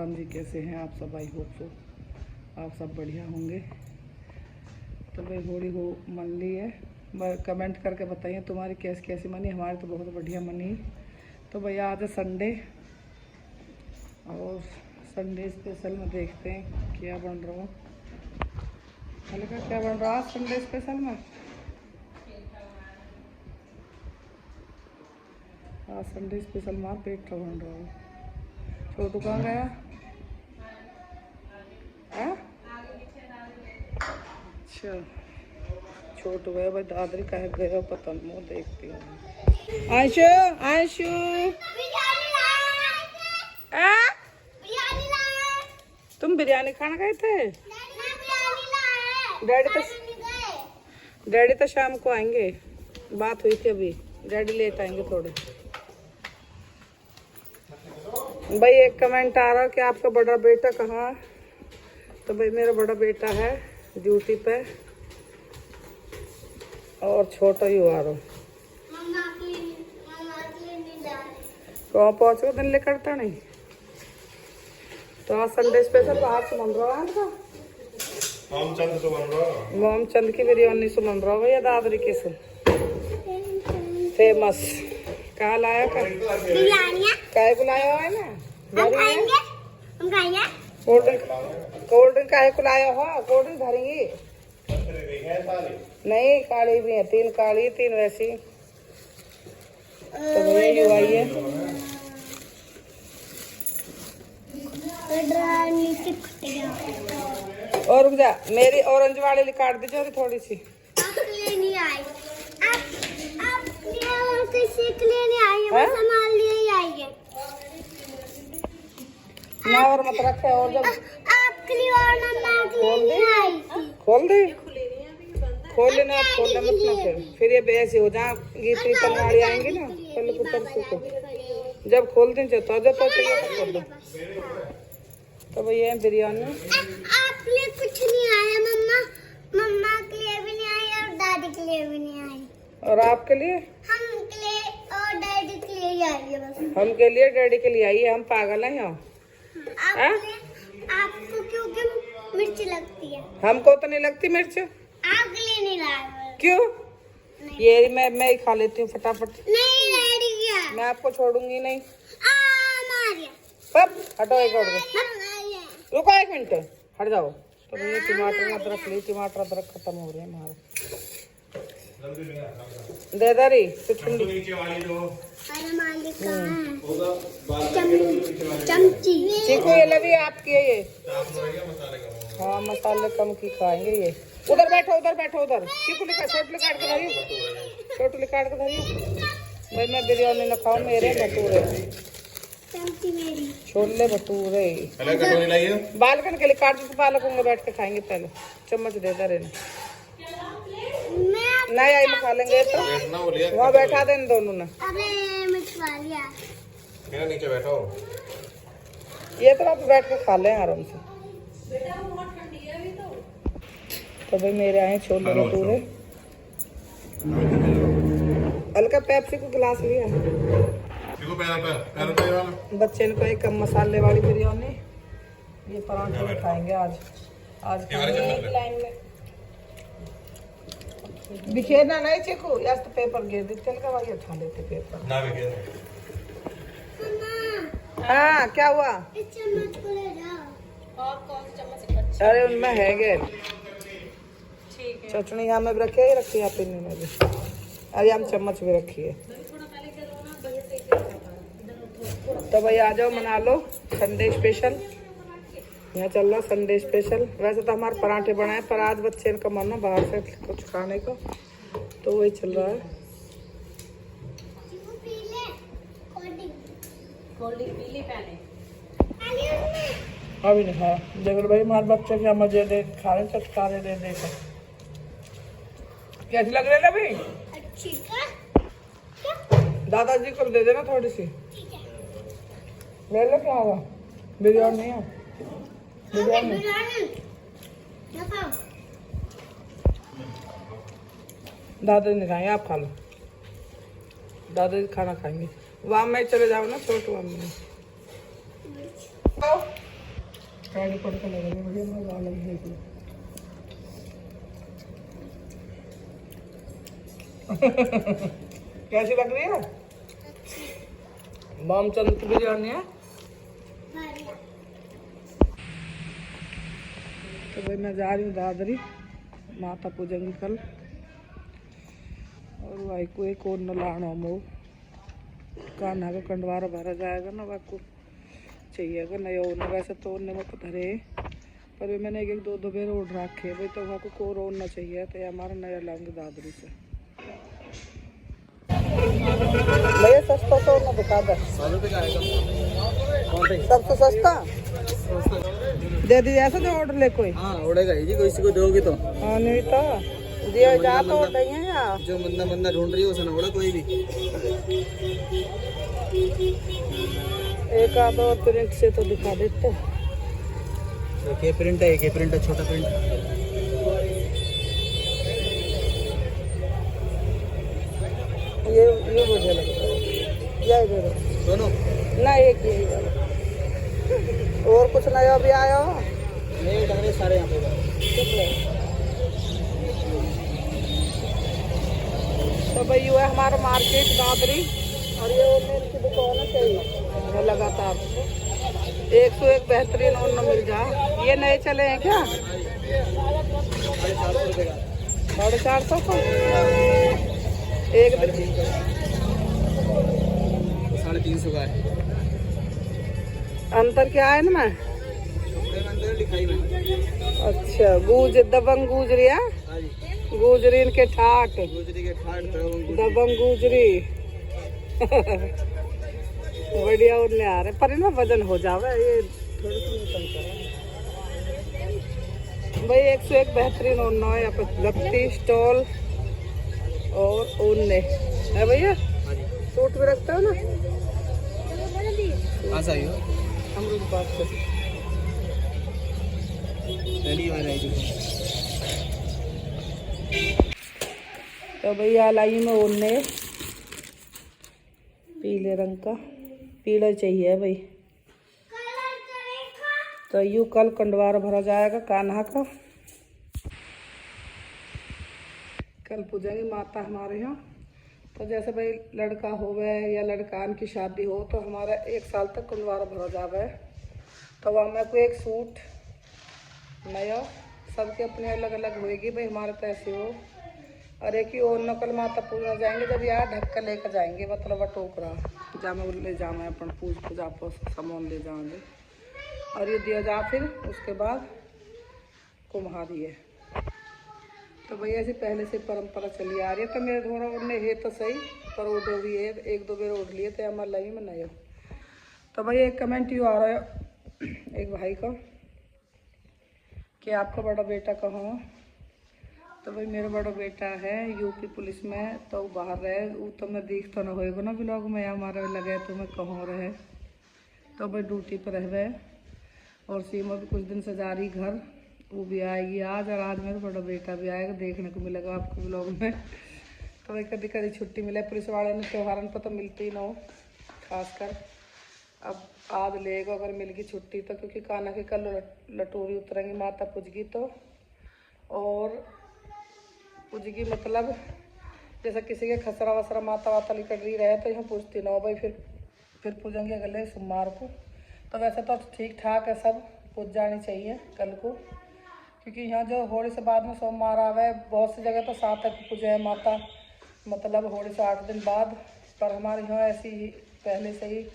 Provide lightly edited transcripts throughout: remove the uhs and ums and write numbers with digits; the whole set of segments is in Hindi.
राम जी कैसे हैं आप सब? आई होप सो आप सब बढ़िया होंगे। तो भाई होली हो मन ली है, कमेंट करके बताइए तुम्हारी कैसी मनी। हमारी तो बहुत बढ़िया मनी। तो भैया आज है संडे और संडे स्पेशल में देखते हैं क्या बन रहा हो। हल्का क्या बन रहा है संडे स्पेशल में? आज संडे स्पेशल में पेट का बन रहा है। छोटू कहाँ गया? अच्छा छोटू गया भाई, दादरी कहे गया पता नहीं, वो देखती हूँ। आयशु आयशु तुम बिरयानी खाना गए थे? डैडी तो शाम को आएंगे, बात हुई थी अभी, डैडी लेट आएंगे थोड़े। भाई एक कमेंट आ रहा कि आपका बड़ा बेटा कहाँ? तो भाई मेरा बड़ा बेटा है ड्यूटी पे और छोटा ही हुआ रहा। कहाँ पहुँचो दिन ले करता नहीं। तो आज संडे स्पेशल बाहर से बन रहा है का? मोमचंद की बिरयानी से बन रहा भैया, दादरी के से फेमस। कहाँ लाया का काय को लाया है ना? कोल्ड ड्रिंक काहे को लाया हो? कोल्ड ड्रिंक भरेंगी नहीं, काली भी है, 3 काली 3 वैसी। तो भैया यू आई है और रुक जा, मेरी ऑरेंज वाली काट दीजिए थोड़ी सी। नहीं आई, ना और मत रखे। और जब खोल दे खोल लेना, खोलना मत ना, फिर ये बेसी हो जहाँ गीतरी तलवाड़ी आएंगी ना कल को परसों को, जब खोल दें तो चाहिए तो खोल दो। तो भैया बिरयानी आपके लिए कुछ नहीं आया मम्मा के लिए भी नहीं आया और दादी के लिए भी नहीं आया। और आपके लिए? हम के लिए और डैडी के लिए ही आई है बस। हम के लिए डैडी के लिए आई है, हम पागल हैं यहाँ। आपको क्योंकि मिर्च लगती है। हमको तो नहीं लगती मिर्च। आपके लिए नहीं लाया। क्यों? ये मैं ही खा लेती हूँ फटाफट। नहीं डैडी क्या? मैं आपको छोड़ूंगी नहीं। मारिया सब हटो, एक और रुको 1 मिनट, हट जाओ। तो ये टमाटर अदरक ली, टमाटर अदरक खत्म हो रहे हैं हमारे। दे दरी तो ठंडी चमची चीकू ये लगी आपकी है ये। हाँ मसाले कम की खाएंगे ये। उधर बैठो उधर चीकू लिखा छोटू काट के धरियो, छोटू काट के धरियो। भाई मैं बिरयानी न खाऊं, मेरे भटूरे छोले भटूरे बालकन के लिए काट दो, पालक होंगे बैठ के खाएंगे। पहले चम्मच दे दे रहने नहीं आई में खा लेंगे तो वहाँ बैठा दे दोनों ने। नीचे बैठो, ये तो आप बैठ के खा लें आराम से। तो भाई मेरे आए छोले भटूरे, हल्का पेप्सी को गिलास लिया। बच्चे ने कहा कम मसाले वाली बिरयानी, ये पराठे में खाएंगे आज। एक लाइन में बिखेरना नहीं चीकू, या तो पेपर गिर दे, चल का भाई उठा लेते पेपर ना बिखेर। हाँ क्या हुआ? चम्मच को ले जाओ। और कौन सा चम्मच? अरे उनमें है गे चटनी, यहाँ में रखी है आप पिन्नी में भी। अरे हम चम्मच भी रखी है। तो भाई आ जाओ मना लो संडे स्पेशल। यहाँ चल रहा संडे स्पेशल। वैसे तो हमारे पराठे बनाए पर आज बच्चे का मन है बाहर से कुछ खाने का, तो वही चल रहा है। अभी नहीं खाया जगह भाई, हमारे बच्चे क्या मजे दे खा रहे, चटकारे दे देकर। कैसी लग रही है अभी? अच्छी दादाजी को दे देना थोड़ी सी। ले लो क्या होगा? बिरयानी है, बिरयानी दादाजी नहीं खाएंगे, आप खा लो। दादाजी खाना खाएंगे। वहाँ में चले जाओ ना छोटू, गाड़ी पड़ के लग रही है भैया, मैं गाड़ी देख लो। कैसी लग रही है? बामचंद की बिरयानी है। तो भाई मैं जा रही हूँ दादरी, माता पूजेंगी कल। और भाई को एक और न लाना मो कान्हा का कंडवारा भरा जाएगा ना, वह को चाहिएगा नया ओढ़ना। वैसे तो ओढ़ने में धरे पर भी मैंने एक दो बेर ओढ़ रखे भाई, तो वहाँ को और ओढ़ना चाहिए। तो ये हमारा नया लाऊंगे दादरी से। भैया सस्ता सा ओढ़ना बता दे, 100 रुपये का आएगा। सबसे सस्ता दे दीजिए ऐसा जो ऑर्डर ले कोई। हाँ उड़ेगा जी, किसी को दोगे तो। हाँ नहीं तो दिया जा तो नहीं है यार, जो बंदा ढूंढ रही है उसे ना उड़ा कोई भी। एक आधा और प्रिंट से तो दिखा देते। एक ये प्रिंट है, एक ये प्रिंट है, छोटा प्रिंट। ये मुझे लगता है यही दे दो दोनों ना, एक यही वाला। और कुछ नया भी आया हो? नहीं डाले सारे यहाँ पे। कितने? तो भाई ये है हमारा मार्केट दादरी, और ये ऑनलाइन की दुकान है। चाहिए लगातार 101 बेहतरीन ऑनलाइन मिल जाए। ये नए चले हैं क्या? 450 रुपये का। 450 का एक दिन। 350 का है। अंतर क्या है ना मैं? अंदर दिखाई में। अच्छा गूज दबंग गूजरी है, हाँ जी, गूजरी इनके ठाट, गुजरी के ठाट दबंग गूजरी। बढ़िया उड़ने आ रहे पर इनमें वजन हो जावे। ये थोड़ी सी निकल कर भाई 101 बेहतरीन ओढ़ना है यहाँ पे, लत्ती स्टॉल और ओढ़ने है भैया। हाँ जी, सूट भी रखते हो ना? हाँ सही हो। हम लोग बात कर पहली बार आई थी। तो भैया लाई में ओढ़ने पीले रंग का, पीला चाहिए भाई। तो यूँ कल कंडवार भरा जाएगा कान्हा का। कल पूजेंगे माता हमारे यहाँ। तो जैसे भाई लड़का होवे या लड़कान की शादी हो तो हमारा 1 साल तक कंडवारा भरा जावे। तो वह मेरे को एक सूट नया, सबके अपने अलग अलग होएगी भाई, हमारे तो ऐसे हो। और एक ही और नकल माता पूजना जाएंगे जब यार ढक्का लेकर जाएंगे, मतलब टोकरा जामे ले जाना अपन पूजा पर सामान ले जाएंगे। और ये दिया जा फिर उसके बाद कुम्हारी है। तो भैया ऐसी पहले से परंपरा चली आ रही है। तो मेरे थोड़ा उड़ने है तो सही, पर ओढ़ो भी है, 1-2 बार ओढ़ लिए तो हमारे लगी में नहीं हो। तो भैया एक कमेंट यूँ आ रहा है एक भाई का कि आपका बड़ा बेटा कहाँ? तो भाई मेरा बड़ा बेटा है यूपी पुलिस में, तो वो बाहर रहे। वो तो मैं देख तो ना होएगा ना ब्लॉग में हमारे लगे तो मैं कहाँ रहे। तो भाई ड्यूटी पर रहे। और सीमा भी कुछ दिन से जा रही घर, वो भी आएगी आज। और आज मेरा बड़ा बेटा भी आएगा, देखने को मिलेगा आपको ब्लॉग में। तो भाई कभी कभी छुट्टी मिले पुलिस वाले ने, त्योहार पर तो मिलती ही ना हो खासकर। अब आज लेगा अगर मिल गई छुट्टी तो, क्योंकि कान्हा की कल लटोरी उतरेंगी माता पूजगी तो। और पूजगी मतलब जैसे किसी के खसरा वसरा माता वाता निकल रही रहे तो यहाँ पूजती ना हो भाई, फिर पूजेंगे अगले सोमवार को। तो वैसे तो ठीक ठाक है, सब पूज जानी चाहिए कल को, क्योंकि यहाँ जो होली से बाद में सोमवार आवे, बहुत सी जगह तो 7 तक पूजे है माता, मतलब होली से 8 दिन बाद। पर हमारे यहाँ ऐसी पहले से ही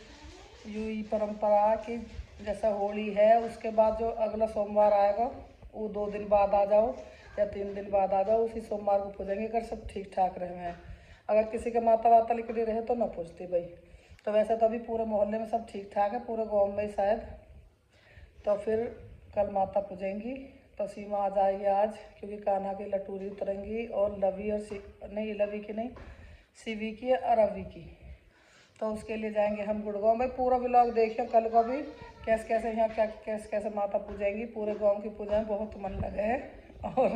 यूँ परंपरा कि जैसा होली है उसके बाद जो अगला सोमवार आएगा वो 2 दिन बाद आ जाओ या 3 दिन बाद आ जाओ, उसी सोमवार को पूजेंगे अगर सब ठीक ठाक रहे हैं। अगर किसी के माता वाता निकली रहे तो ना पूछती भाई। तो वैसे तो अभी पूरे मोहल्ले में सब ठीक ठाक है, पूरे गाँव में शायद। तो फिर कल माता पूजेंगी। तो सीमा आ जाएगी आज, क्योंकि कान्हा की लटूरी उतरेंगी। और लवी और नहीं, लवी की नहीं, सीवी की और रवि की। तो उसके लिए जाएंगे हम गुड़गांव। भाई पूरा व्लॉग देखियो कल को भी, कैसे कैसे यहाँ क्या कैसे माता पूजेंगी। पूरे गांव की पूजा में बहुत मन लगे है। और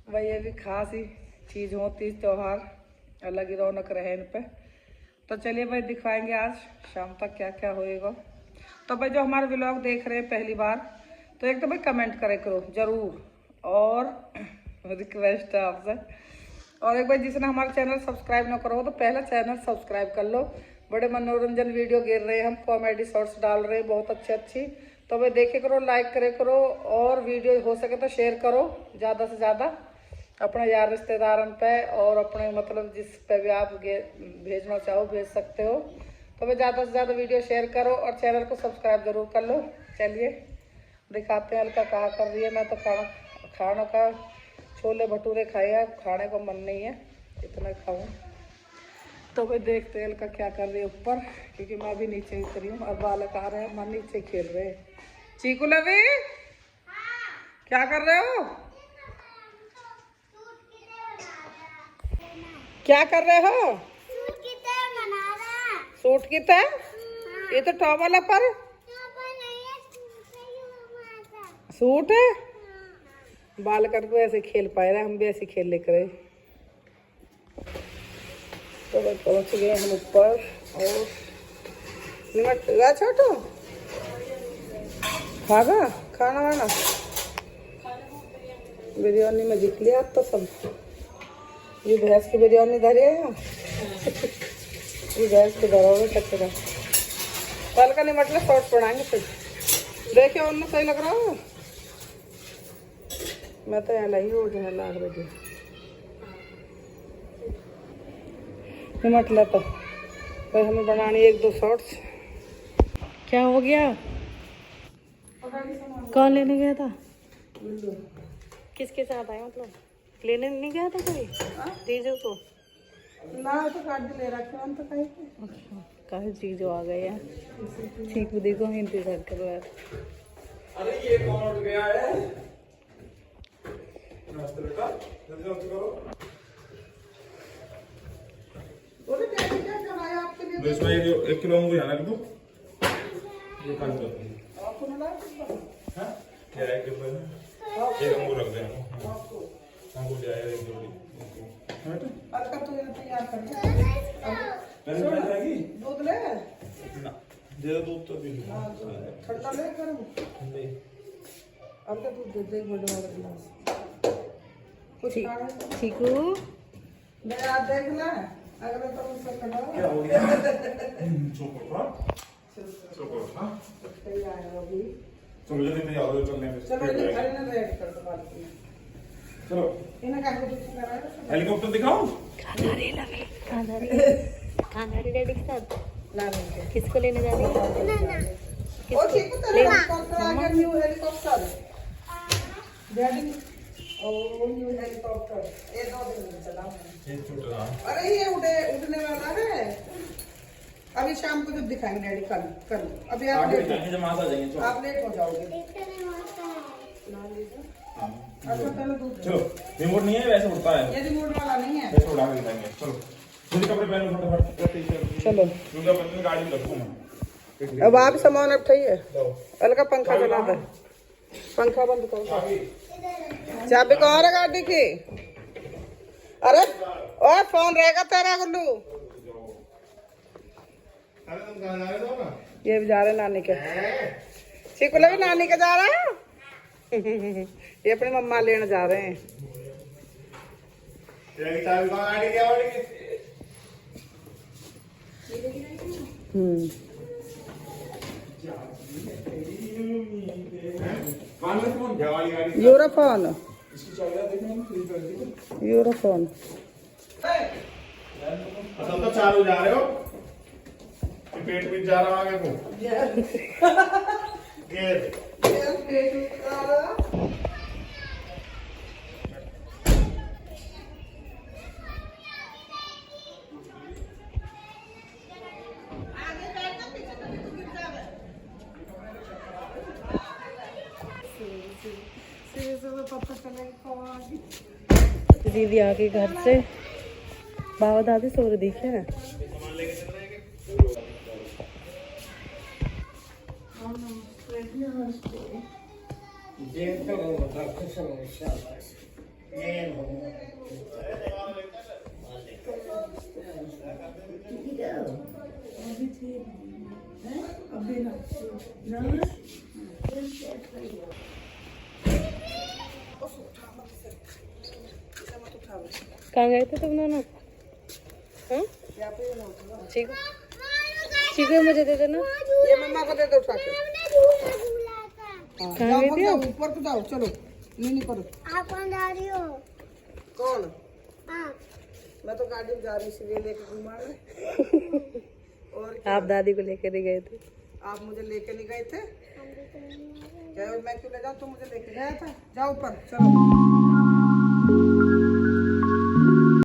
भाई ये भी खास ही चीज़ होती है, त्यौहार अलग ही रौनक रहे इन पे। तो चलिए भाई दिखाएंगे आज शाम तक क्या क्या होएगा। तो भाई जो हमारे व्लॉग देख रहे हैं पहली बार, तो एक तो भाई कमेंट करे करो जरूर, और रिक्वेस्ट है आपसे। और एक बार जिसने हमारा चैनल सब्सक्राइब ना करो तो पहला चैनल सब्सक्राइब कर लो। बड़े मनोरंजन वीडियो गिर रहे हैं, हम कॉमेडी शॉर्ट्स डाल रहे हैं बहुत अच्छी। तो भाई देखे करो, लाइक करे करो, और वीडियो हो सके तो शेयर करो ज़्यादा से ज़्यादा अपने यार रिश्तेदारों पे, और अपने मतलब जिस पे भी आप भेजना चाहो भेज सकते हो। तो भाई ज़्यादा से ज़्यादा वीडियो शेयर करो और चैनल को सब्सक्राइब जरूर कर लो। चलिए दिखाते हैं अलका कहाँ कर रही है। मैं तो खाना का छोले भटूरे खाए हैं, खाने को मन नहीं है इतना खाऊं। तो भाई देखते हैं अलका क्या कर रही है ऊपर, क्योंकि मैं अभी नीचे उतरी हूँ और बालक आ रहे हैं, मैं नीचे खेल रहे हैं। चीकू लवी क्या कर रहे हो? क्या कर रहे हो? सूट की तरह? ये तो टॉवल है पर सूट है। बाल कट को ऐसे खेल पाए रहे, हम भी ऐसे खेल लेकर। तो पहुंच गए हम ऊपर, और निमट गया छोटू खागा खाना वाना बिरयानी में जीत लिया तो सब। ये भैंस की बिरयानी धरी है ये भैंस को धरा हुआ कच्चे कल का निमट लो, शॉर्ट पढ़ाएंगे फिर। देखिए उनमें सही लग रहा है। मैं तो यहाँ लाई हूँ जो लाग रही निमट लेता भाई, हमें बनानी 1-2 शॉर्ट्स। क्या हो गया? कौन लेने गया था? किसके साथ आया? मतलब लेने नहीं गया था कोई जीजू को? ना तो गाड़ी ले रखा हम तो कहीं कहा जीजू आ गए हैं। ठीक है देखो हम इंतजार कर रहे हैं। अरे ये कौन उठ गया है? नमस्ते बेटा, जल्दी करो। बोले डैडी क्या बनाया आपके लिए? तो इसमें 1 किलो अंगूर यहाँ रख दो। ये 5 किलो आपको मिला? हाँ क्या 1 किलो है? 1 अंगूर रख देना। अंगूर ले आया 1 जोड़ी। अलका तो यहाँ तैयार कर पहले बन जाएगी। दूध ले ना दे दो दूध तो भी। ठंडा ले गरम। अलका दूध दे दे बड़ा वाला गिलास। कुछ खाना चीकू मेरा देख ना, अगले तो मुझसे कटा क्या हो गया? चुप हाँ तैयार है अभी। चलो जल्दी तैयार हो चलने में। चलो ये खाने ना रेड कर दो बात में। चलो इन्हें क्या कुछ कर रहा है? हेलीकॉप्टर दिखाओ। कांधारी लगे कांधारी डैडी के साथ ना नहीं किसको लेने जा रही है? ओ ठीक है तेरा हेलीकॉप्टर आ गया, न्यू हेलीकॉप्टर डैडी। ओ न्यू हेलीकॉप्टर ये 2 दिन में चला। ये छोटा अरे ये उड़ने वाला है। अभी शाम को जब दिखाएंगे डैडी, कल अभी आप लेट जब आ जाएंगे। आप लेट हो जाओगे। अच्छा पहले दूध चलो रिमोट नहीं है, वैसे उड़ता है। ये रिमोट वाला नहीं है। वैसे उड़ा के दिखाएंगे। चलो जल्दी कपड़े पहनो फटाफट। चलो दूसरा बंद गाड़ी में रखो मैं। अब आप सामान उठाइए। अलका पंखा चला दे, पंखा बंद करो। चाबी कहाँ है गाड़ी की? अरे ओ फोन रहेगा तेरा गुल्लू। ये भी जा रहे नानी के। चिकुला भी नानी के जा रहा है। ये अपनी मम्मा लेने जा रहे हैं। यूरोफोन यूरोफोन असल तो चालू जा रहे हो, पेट भी जा रहा आगे को। गेर दीदी आके घर से बाबा दादी सो रहे दिखे हैं। अभी ना कहाँ गए थे तुम दोनों? हाँ? चीकू चीकू मुझे दे देना। ये मम्मा को दे दो उठा के। हाँ, कहाँ जाओ गई ऊपर थी जाओ, आप? ऊपर को जाओ, चलो नीनी करो। आप कौन जा रही हो? कौन? हाँ मैं तो गाड़ी में जा रही इसलिए लेके घुमा रहे। और क्या? आप दादी को लेकर ही गए थे। आप मुझे लेके नहीं गए थे क्या? मैं क्यों ले जाऊँ? तुम मुझे लेके गया था। जाओ ऊपर चलो।